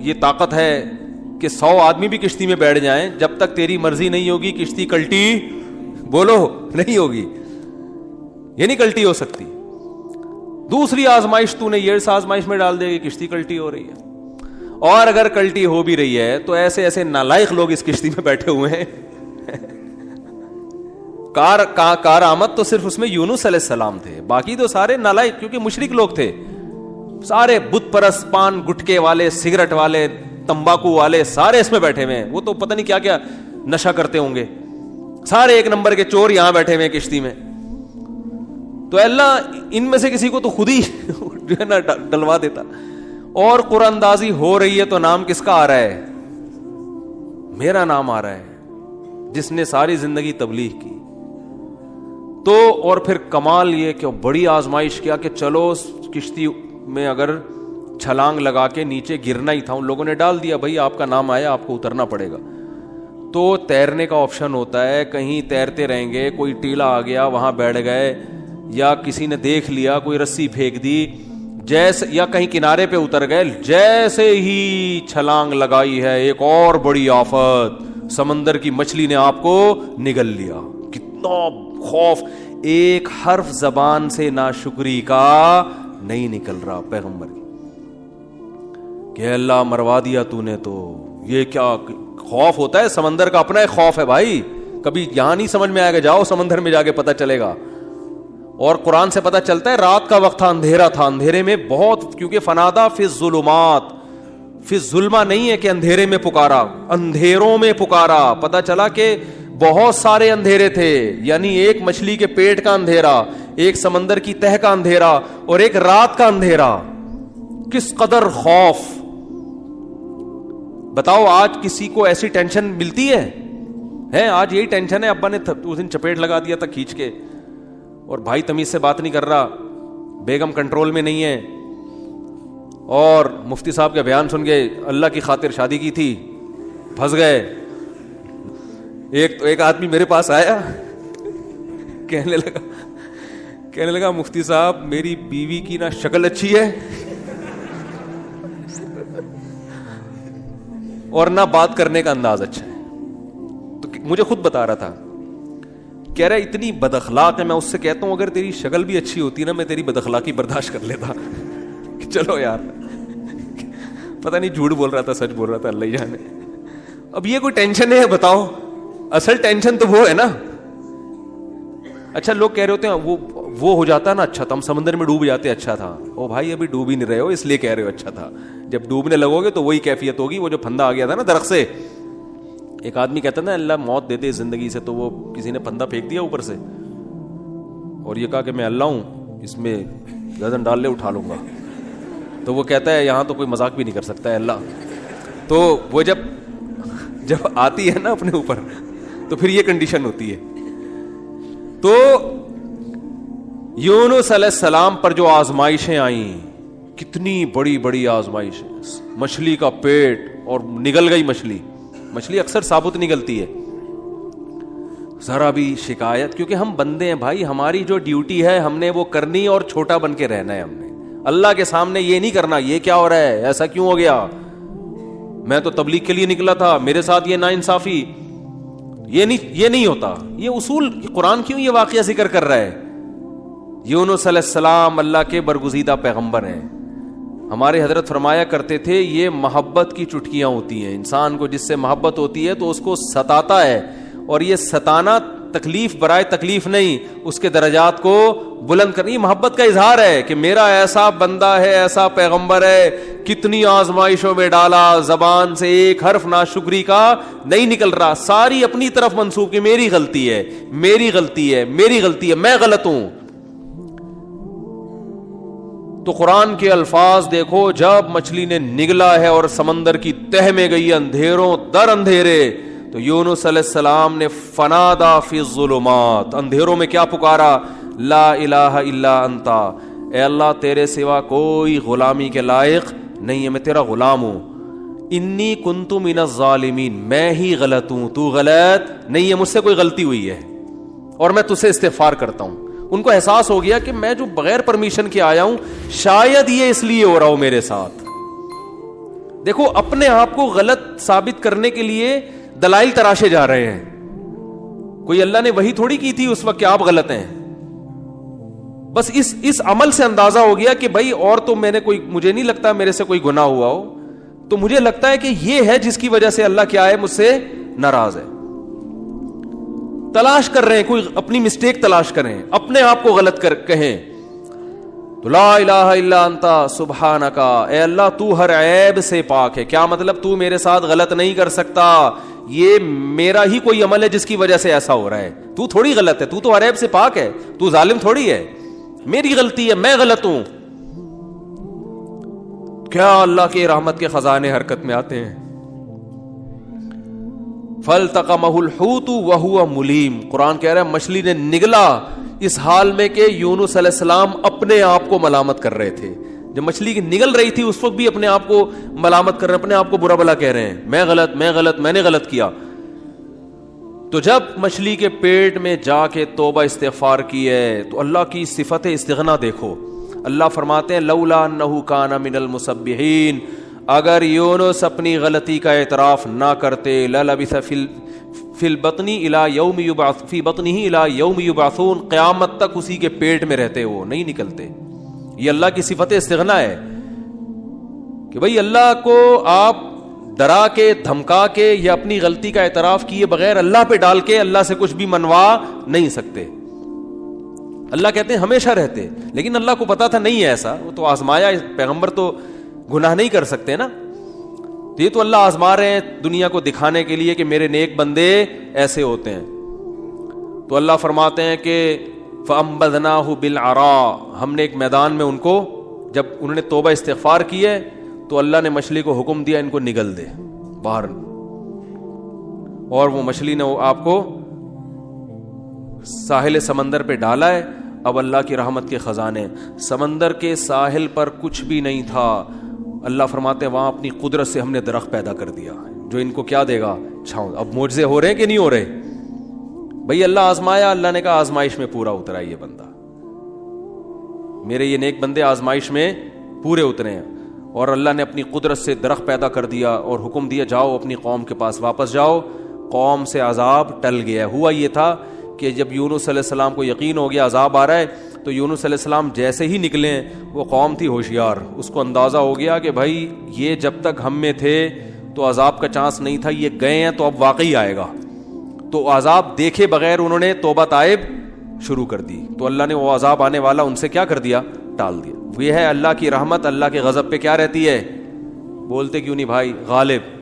یہ طاقت ہے کہ 100 آدمی بھی کشتی میں بیٹھ جائیں, جب تک تیری مرضی نہیں ہوگی کشتی کلٹی بولو نہیں ہوگی, یہ نہیں کلٹی ہو سکتی. دوسری آزمائش تو نے یہ اس آزمائش میں ڈال دے گی, کشتی کلٹی ہو رہی ہے. اور اگر کلٹی ہو بھی رہی ہے تو ایسے ایسے نالائق لوگ اس کشتی میں بیٹھے ہوئے ہیں. کار آمد تو صرف اس میں یونس علیہ السلام تھے, باقی تو سارے نالائق, کیونکہ مشرک لوگ تھے سارے, بت پرست, پان گٹکے والے, سگریٹ والے, تمباکو والے, سارے اس میں بیٹھے ہوئے ہیں. وہ تو پتہ نہیں کیا کیا نشہ کرتے ہوں گے, سارے ایک نمبر کے چور یہاں بیٹھے ہوئے ہیں کشتی میں. تو اللہ ان میں سے کسی کو تو خود ہی جو ہے نا ڈلوا دیتا. اور قرآن اندازی ہو رہی ہے تو نام کس کا آ رہا ہے؟ میرا نام آ رہا ہے, جس نے ساری زندگی تبلیغ کی. تو اور پھر کمال یہ کہ بڑی آزمائش کیا کہ چلو کشتی میں اگر چھلانگ لگا کے نیچے گرنا ہی تھا, ان لوگوں نے ڈال دیا, بھائی آپ کا نام آیا, آپ کو اترنا پڑے گا. تو تیرنے کا آپشن ہوتا ہے, کہیں تیرتے رہیں گے, کوئی ٹیلا آ گیا وہاں بیٹھ گئے, یا کسی نے دیکھ لیا کوئی رسی پھینک دی, جیسے یا کہیں کنارے پہ اتر گئے, جیسے ہی چھلانگ لگائی ہے ایک اور بڑی آفت, سمندر کی مچھلی نے آپ کو نگل لیا. کتنا خوف, ایک حرف زبان سے ناشکری کا نہیں نکل رہا پیغمبر کی, کہ اللہ مروا دیا تو نے. تو یہ کیا خوف ہوتا ہے, سمندر کا اپنا ایک خوف ہے بھائی, کبھی یہاں نہیں سمجھ میں آئے گا, جاؤ سمندر میں جا کے پتہ چلے گا. اور قرآن سے پتہ چلتا ہے رات کا وقت تھا, اندھیرا تھا, اندھیرے میں بہت, کیونکہ فنادا فی الظلمات, فی الظلمہ نہیں ہے کہ اندھیرے میں پکارا, اندھیروں میں پکارا. پتہ چلا کہ بہت سارے اندھیرے تھے, یعنی ایک مچھلی کے پیٹ کا اندھیرا, ایک سمندر کی تہ کا اندھیرا, اور ایک رات کا اندھیرا. کس قدر خوف. بتاؤ آج کسی کو ایسی ٹینشن ملتی ہے؟ آج یہی ٹینشن ہے, ابا نے اس دن چپیٹ لگا دیا تھا کھینچ کے, اور بھائی تمیز سے بات نہیں کر رہا, بیگم کنٹرول میں نہیں ہے, اور مفتی صاحب کا بیان سن کے اللہ کی خاطر شادی کی تھی, پھنس گئے. ایک آدمی میرے پاس آیا, کہنے لگا مفتی صاحب میری بیوی کی نا شکل اچھی ہے اور نہ بات کرنے کا انداز اچھا ہے. تو مجھے خود بتا رہا تھا, کہہ رہا اتنی بد اخلاق ہے. میں اس سے کہتا ہوں اگر تیری شکل بھی اچھی ہوتی نا, میں تیری بد اخلاقی برداشت کر لیتا. چلو یار, پتہ نہیں جھوٹ بول رہا تھا سچ بول رہا تھا, اللہ جانے. اب یہ کوئی ٹینشن ہے بتاؤ؟ اصل ٹینشن تو وہ ہے نا. اچھا لوگ کہہ رہے ہوتے ہیں وہ ہو جاتا نا اچھا تھا, ہم سمندر میں ڈوب جاتے اچھا تھا. او بھائی ابھی ڈوب ہی نہیں رہے ہو اس لیے کہہ رہے ہو اچھا تھا, جب ڈوبنے لگو گے تو وہی کیفیت ہوگی. وہ جو پھندا آ گیا تھا نا درخت سے, ایک آدمی کہتا نا اللہ موت دے دے زندگی سے, تو وہ کسی نے پھندا پھینک دیا اوپر سے, اور یہ کہا کہ میں اللہ ہوں, اس میں گردن ڈال لے اٹھا لوں گا. تو وہ کہتا ہے یہاں تو کوئی مذاق بھی نہیں کر سکتا ہے اللہ. تو وہ جب آتی ہے نا اپنے اوپر, تو پھر یہ کنڈیشن ہوتی ہے. تو یونس علیہ السلام پر جو آزمائشیں آئیں, کتنی بڑی بڑی آزمائشیں, مچھلی کا پیٹ, اور نگل گئی مچھلی اکثر ثابت نگلتی ہے, ذرا بھی شکایت, کیونکہ ہم بندے ہیں بھائی, ہماری جو ڈیوٹی ہے ہم نے وہ کرنی اور چھوٹا بن کے رہنا ہے. ہم نے اللہ کے سامنے یہ نہیں کرنا یہ کیا ہو رہا ہے, ایسا کیوں ہو گیا, میں تو تبلیغ کے لیے نکلا تھا, میرے ساتھ یہ ناانصافی, یہ نہیں ہوتا. یہ اصول قرآن کیوں یہ واقعہ ذکر کر رہا ہے؟ یونس علیہ السلام اللہ کے برگزیدہ پیغمبر ہیں. ہمارے حضرت فرمایا کرتے تھے یہ محبت کی چٹکیاں ہوتی ہیں. انسان کو جس سے محبت ہوتی ہے تو اس کو ستاتا ہے, اور یہ ستانا تکلیف برائے تکلیف نہیں, اس کے درجات کو بلند کرنی محبت کا اظہار ہے کہ میرا ایسا بندہ ہے, ایسا پیغمبر ہے, کتنی آزمائشوں میں ڈالا, زبان سے ایک حرف ناشکری کا نہیں نکل رہا, ساری اپنی طرف منسوب کی میری غلطی ہے, میری غلطی ہے, میری غلطی ہے, میں غلط ہوں. تو قرآن کے الفاظ دیکھو, جب مچھلی نے نگلا ہے اور سمندر کی تہ میں گئی اندھیروں در اندھیرے, تو یونس علیہ السلام نے فنادا فی الظلمات, اندھیروں میں کیا پکارا, لا الہ الا انتا, اے اللہ تیرے سوا کوئی غلامی کے لائق نہیں ہے, میں تیرا غلام ہوں. انی کنت من الظالمین, میں ہی غلط ہوں, تو غلط نہیں ہے, مجھ سے کوئی غلطی ہوئی ہے اور میں تجھ سے استغفار کرتا ہوں. ان کو احساس ہو گیا کہ میں جو بغیر پرمیشن کے آیا ہوں, شاید یہ اس لیے ہو رہا ہو میرے ساتھ, دیکھو اپنے آپ کو غلط ثابت کرنے کے لیے دلائل تراشے جا رہے ہیں. کوئی اللہ نے وہی تھوڑی کی تھی اس وقت کہ آپ غلط ہیں. بس اس عمل سے اندازہ ہو گیا کہ بھائی اور تو مجھے نہیں لگتا میرے سے کوئی گناہ ہوا ہو, تو مجھے لگتا ہے کہ یہ ہے جس کی وجہ سے اللہ کیا ہے, مجھ سے ناراض ہے. تلاش کر رہے ہیں, کوئی اپنی مسٹیک تلاش کریں, اپنے آپ کو غلط کہیں تو لا الہ الا انت سبحانک, اے اللہ تو ہر عیب سے پاک ہے. کیا مطلب؟ تو میرے ساتھ غلط نہیں کر سکتا, یہ میرا ہی کوئی عمل ہے جس کی وجہ سے ایسا ہو رہا ہے. تو تھوڑی غلط ہے, تو ہر عیب سے پاک ہے, تو ظالم تھوڑی ہے, میری غلطی ہے, میں غلط ہوں. کیا اللہ کے رحمت کے خزانے حرکت میں آتے ہیں. فَالْتَقَمَهُ الْحُوتُ وَهُوَ مُلِيمٌ, قرآن کہہ رہا ہے مچھلی نے نگلا اس حال میں کہ یونس علیہ السلام اپنے آپ کو ملامت کر رہے تھے. جب مچھلی نگل رہی تھی اس وقت بھی اپنے آپ کو ملامت کر رہے ہیں, اپنے آپ کو برا بھلا کہہ رہے ہیں, میں غلط, میں نے غلط کیا. تو جب مچھلی کے پیٹ میں جا کے توبہ استغفار کی ہے تو اللہ کی صفت استغنا دیکھو. اللہ فرماتے ہیں لولا انہ کان من المسبحین, اگر یونس اپنی غلطی کا اعتراف نہ کرتے للبث فی البطن الی یوم یبعث فی بطنہ الی یوم یبعثون, قیامت تک اسی کے پیٹ میں رہتے, وہ نہیں نکلتے. یہ اللہ کی صفت استغنا ہے کہ بھئی اللہ کو آپ ڈرا کے دھمکا کے یا اپنی غلطی کا اعتراف کیے بغیر اللہ پہ ڈال کے اللہ سے کچھ بھی منوا نہیں سکتے. اللہ کہتے ہیں ہمیشہ رہتے, لیکن اللہ کو پتا تھا نہیں ہے ایسا, وہ تو آزمایا. پیغمبر تو گناہ نہیں کر سکتے نا, تو یہ تو اللہ آزما رہے ہیں دنیا کو دکھانے کے لیے کہ میرے نیک بندے ایسے ہوتے ہیں. تو اللہ فرماتے ہیں کہ فَأَنبَذْنَاهُ بِالْعَرَاءِ, ہم نے ایک میدان میں ان کو, جب انہوں نے توبہ استغفار کی ہے تو اللہ نے مچھلی کو حکم دیا ان کو نگل دے باہر, اور وہ مچھلی نے آپ کو ساحل سمندر پہ ڈالا ہے. اب اللہ کی رحمت کے خزانے, سمندر کے ساحل پر کچھ بھی نہیں تھا. اللہ فرماتے ہیں وہاں اپنی قدرت سے ہم نے درخت پیدا کر دیا جو ان کو کیا دے گا, چھاؤں. اب معجزے ہو رہے ہیں کہ نہیں ہو رہے؟ بھئی اللہ آزمایا, اللہ نے کہا آزمائش میں پورا اترا یہ بندہ, میرے یہ نیک بندے آزمائش میں پورے اترے ہیں. اور اللہ نے اپنی قدرت سے درخت پیدا کر دیا اور حکم دیا جاؤ اپنی قوم کے پاس واپس جاؤ. قوم سے عذاب ٹل گیا. ہوا یہ تھا کہ جب یونس علیہ السلام کو یقین ہو گیا عذاب آ رہا ہے, تو یونس علیہ السلام جیسے ہی نکلے, وہ قوم تھی ہوشیار, اس کو اندازہ ہو گیا کہ بھائی یہ جب تک ہم میں تھے تو عذاب کا چانس نہیں تھا, یہ گئے ہیں تو اب واقعی آئے گا. تو عذاب دیکھے بغیر انہوں نے توبہ تائب شروع کر دی, تو اللہ نے وہ عذاب آنے والا ان سے کیا کر دیا, ٹال دیا. یہ ہے اللہ کی رحمت. اللہ کے غضب پہ کیا رہتی ہے, بولتے کیوں نہیں بھائی, غالب.